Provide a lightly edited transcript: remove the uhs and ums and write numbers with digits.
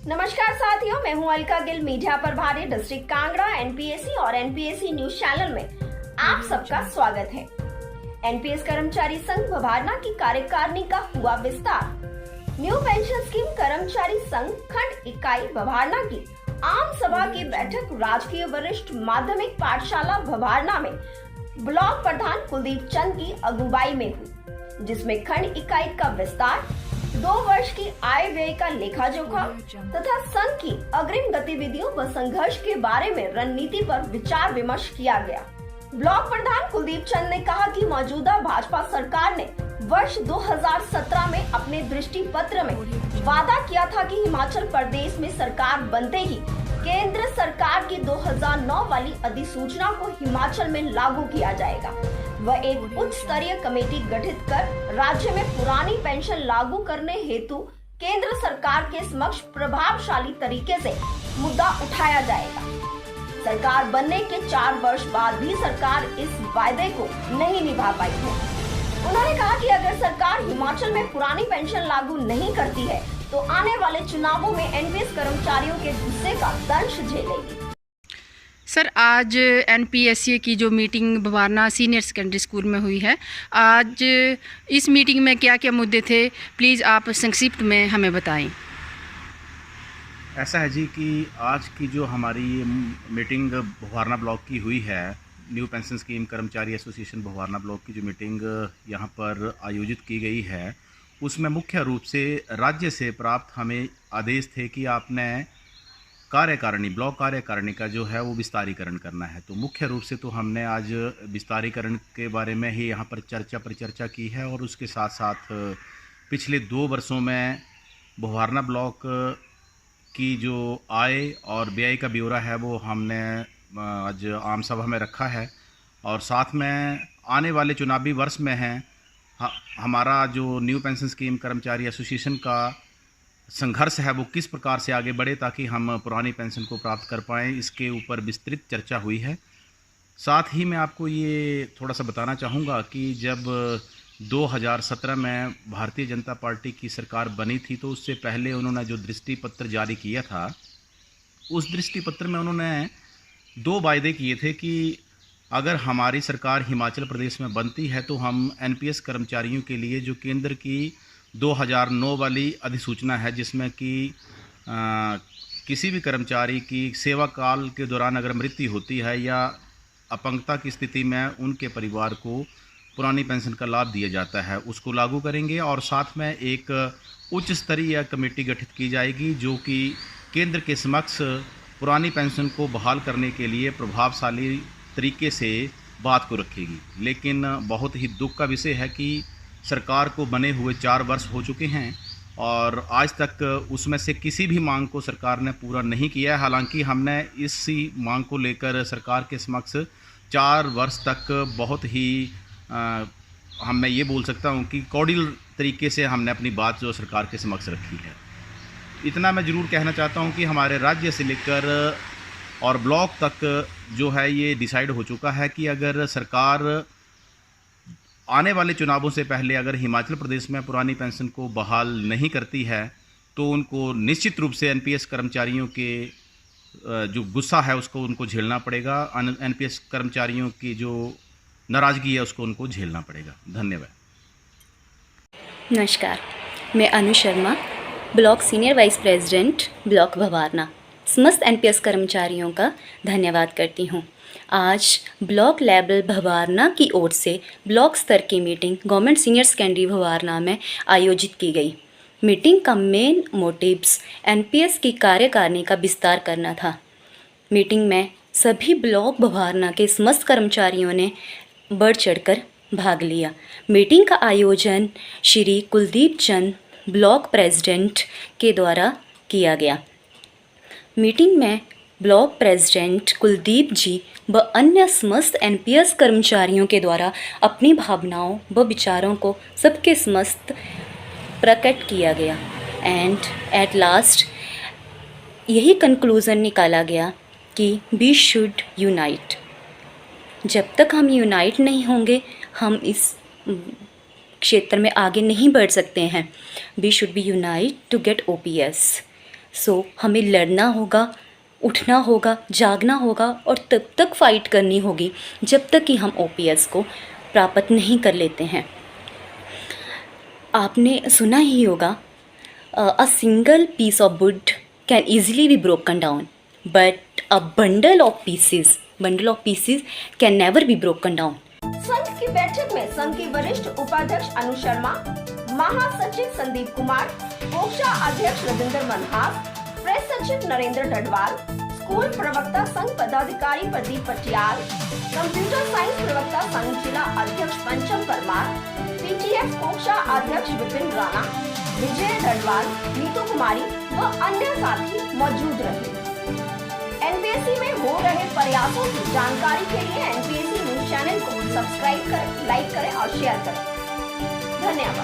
नमस्कार साथियों, मैं हूं अलका गिल। मीडिया पर भारी डिस्ट्रिक्ट कांगड़ा एनपीएससी और एनपीएससी न्यूज चैनल में आप सबका स्वागत है। एनपीएस कर्मचारी संघ भवारना की कार्यकारिणी का हुआ विस्तार। न्यू पेंशन स्कीम कर्मचारी संघ खंड इकाई भवारना की आम सभा की बैठक राजकीय वरिष्ठ माध्यमिक पाठशाला भवारना में ब्लॉक प्रधान कुलदीप चंद की अगुवाई में हुई, जिसमें खंड इकाई का विस्तार, 2 वर्ष की आय व्यय का लेखा जोखा तथा संघ की अग्रिम गतिविधियों व संघर्ष के बारे में रणनीति पर विचार विमर्श किया गया। ब्लॉक प्रधान कुलदीप चंद ने कहा कि मौजूदा भाजपा सरकार ने वर्ष 2017 में अपने दृष्टि पत्र में वादा किया था कि हिमाचल प्रदेश में सरकार बनते ही केंद्र सरकार की 2009 वाली अधिसूचना को हिमाचल में लागू किया जाएगा। वह एक उच्च स्तरीय कमेटी गठित कर राज्य में पुरानी पेंशन लागू करने हेतु केंद्र सरकार के समक्ष प्रभावशाली तरीके से मुद्दा उठाया जाएगा। सरकार बनने के 4 वर्ष बाद भी सरकार इस वायदे को नहीं निभा पाई है। उन्होंने कहा कि अगर सरकार हिमाचल में पुरानी पेंशन लागू नहीं करती है तो आने वाले चुनावों में एनपीएस कर्मचारियों के गुस्से का दंश झेलेगी। सर, आज एनपीएससी की जो meeting Bhawarna senior secondary school में हुई है, आज इस मीटिंग में क्या क्या मुद्दे थे, प्लीज़ आप संक्षिप्त में हमें बताएं। ऐसा है जी कि आज की जो हमारी मीटिंग भवारना ब्लॉक की हुई है, न्यू पेंशन स्कीम कर्मचारी एसोसिएशन भवारना ब्लॉक की जो मीटिंग यहाँ पर आयोजित की गई है, उसमें मुख्य रूप से राज्य से प्राप्त हमें आदेश थे कि आपने कार्यकारिणी, ब्लॉक कार्यकारिणी का जो है वो विस्तारीकरण करना है। तो मुख्य रूप से तो हमने आज विस्तारीकरण के बारे में ही यहाँ पर परिचर्चा की है और उसके साथ साथ पिछले 2 वर्षों में भवारना ब्लॉक की जो आय और व्यय का ब्यौरा है वो हमने आज आम सभा में रखा है। और साथ में आने वाले चुनावी वर्ष में है हमारा जो न्यू पेंशन स्कीम कर्मचारी एसोसिएशन का संघर्ष है वो किस प्रकार से आगे बढ़े ताकि हम पुरानी पेंशन को प्राप्त कर पाएँ, इसके ऊपर विस्तृत चर्चा हुई है। साथ ही मैं आपको ये थोड़ा सा बताना चाहूँगा कि जब 2017 में भारतीय जनता पार्टी की सरकार बनी थी तो उससे पहले उन्होंने जो दृष्टि पत्र जारी किया था, उस दृष्टि पत्र में उन्होंने 2 वायदे किए थे कि अगर हमारी सरकार हिमाचल प्रदेश में बनती है तो हम एनपीएस कर्मचारियों के लिए जो केंद्र की 2009 वाली अधिसूचना है, जिसमें कि किसी भी कर्मचारी की सेवा काल के दौरान अगर मृत्यु होती है या अपंगता की स्थिति में उनके परिवार को पुरानी पेंशन का लाभ दिया जाता है, उसको लागू करेंगे। और साथ में एक उच्च स्तरीय कमेटी गठित की जाएगी जो कि केंद्र के समक्ष पुरानी पेंशन को बहाल करने के लिए प्रभावशाली तरीके से बात को रखेगी। लेकिन बहुत ही दुख का विषय है कि सरकार को बने हुए 4 वर्ष हो चुके हैं और आज तक उसमें से किसी भी मांग को सरकार ने पूरा नहीं किया है। हालांकि हमने इसी मांग को लेकर सरकार के समक्ष 4 वर्ष तक बहुत ही मैं ये बोल सकता हूँ कि कॉर्डियल तरीके से हमने अपनी बात जो सरकार के समक्ष रखी है। इतना मैं ज़रूर कहना चाहता हूँ कि हमारे राज्य से लेकर और ब्लॉक तक जो है ये डिसाइड हो चुका है कि अगर सरकार आने वाले चुनावों से पहले अगर हिमाचल प्रदेश में पुरानी पेंशन को बहाल नहीं करती है तो उनको निश्चित रूप से एनपीएस कर्मचारियों के जो गुस्सा है उसको उनको झेलना पड़ेगा। एनपीएस कर्मचारियों की जो नाराज़गी है उसको उनको झेलना पड़ेगा। धन्यवाद। नमस्कार, मैं Anu Sharma, block senior vice president block Bhawarna, समस्त एनपीएस कर्मचारियों का धन्यवाद करती हूँ। आज ब्लॉक लेवल भवारना की ओर से ब्लॉक स्तर की meeting government senior secondary Bhawarna में आयोजित की गई। मीटिंग का मेन मोटिव्स एनपीएस की कार्यकारिणी का विस्तार करना था। मीटिंग में सभी ब्लॉक भवारना के समस्त कर्मचारियों ने बढ़ चढ़कर भाग लिया। मीटिंग का आयोजन श्री कुलदीप चंद ब्लॉक प्रेसिडेंट के द्वारा किया गया। मीटिंग में ब्लॉक प्रेसिडेंट कुलदीप जी व अन्य समस्त एनपीएस कर्मचारियों के द्वारा अपनी भावनाओं व विचारों को सबके समस्त प्रकट किया गया एंड एट लास्ट यही कंक्लूज़न निकाला गया कि वी शुड यूनाइट। जब तक हम यूनाइट नहीं होंगे हम इस क्षेत्र में आगे नहीं बढ़ सकते हैं। We should be unite to get OPS. So हमें लड़ना होगा, उठना होगा, जागना होगा और तब तक फाइट करनी होगी जब तक कि हम ओपीएस को प्राप्त नहीं कर लेते हैं। आपने सुना ही होगा, a single piece of wood can easily be broken down but a bundle of pieces can never be broken down. संघ की बैठक में संघ के वरिष्ठ उपाध्यक्ष अनु शर्मा, महासचिव संदीप कुमार, कोषाध्यक्ष रविंद्र मनहास, प्रेस सचिव नरेंद्र डडवाल, स्कूल प्रवक्ता संघ पदाधिकारी प्रदीप पटियाल, कंप्यूटर साइंस प्रवक्ता संघ जिला अध्यक्ष पंचम परमार, पीटीएफ कोषाध्यक्ष विपिन राणा, विजय डडवाल, नीतू कुमारी व अन्य साथी मौजूद रहे। एनपीएससी में हो रहे प्रयासों की जानकारी के लिए एनपीएससी न्यूज चैनल को सब्सक्राइब करें, लाइक करें और शेयर करें। धन्यवाद।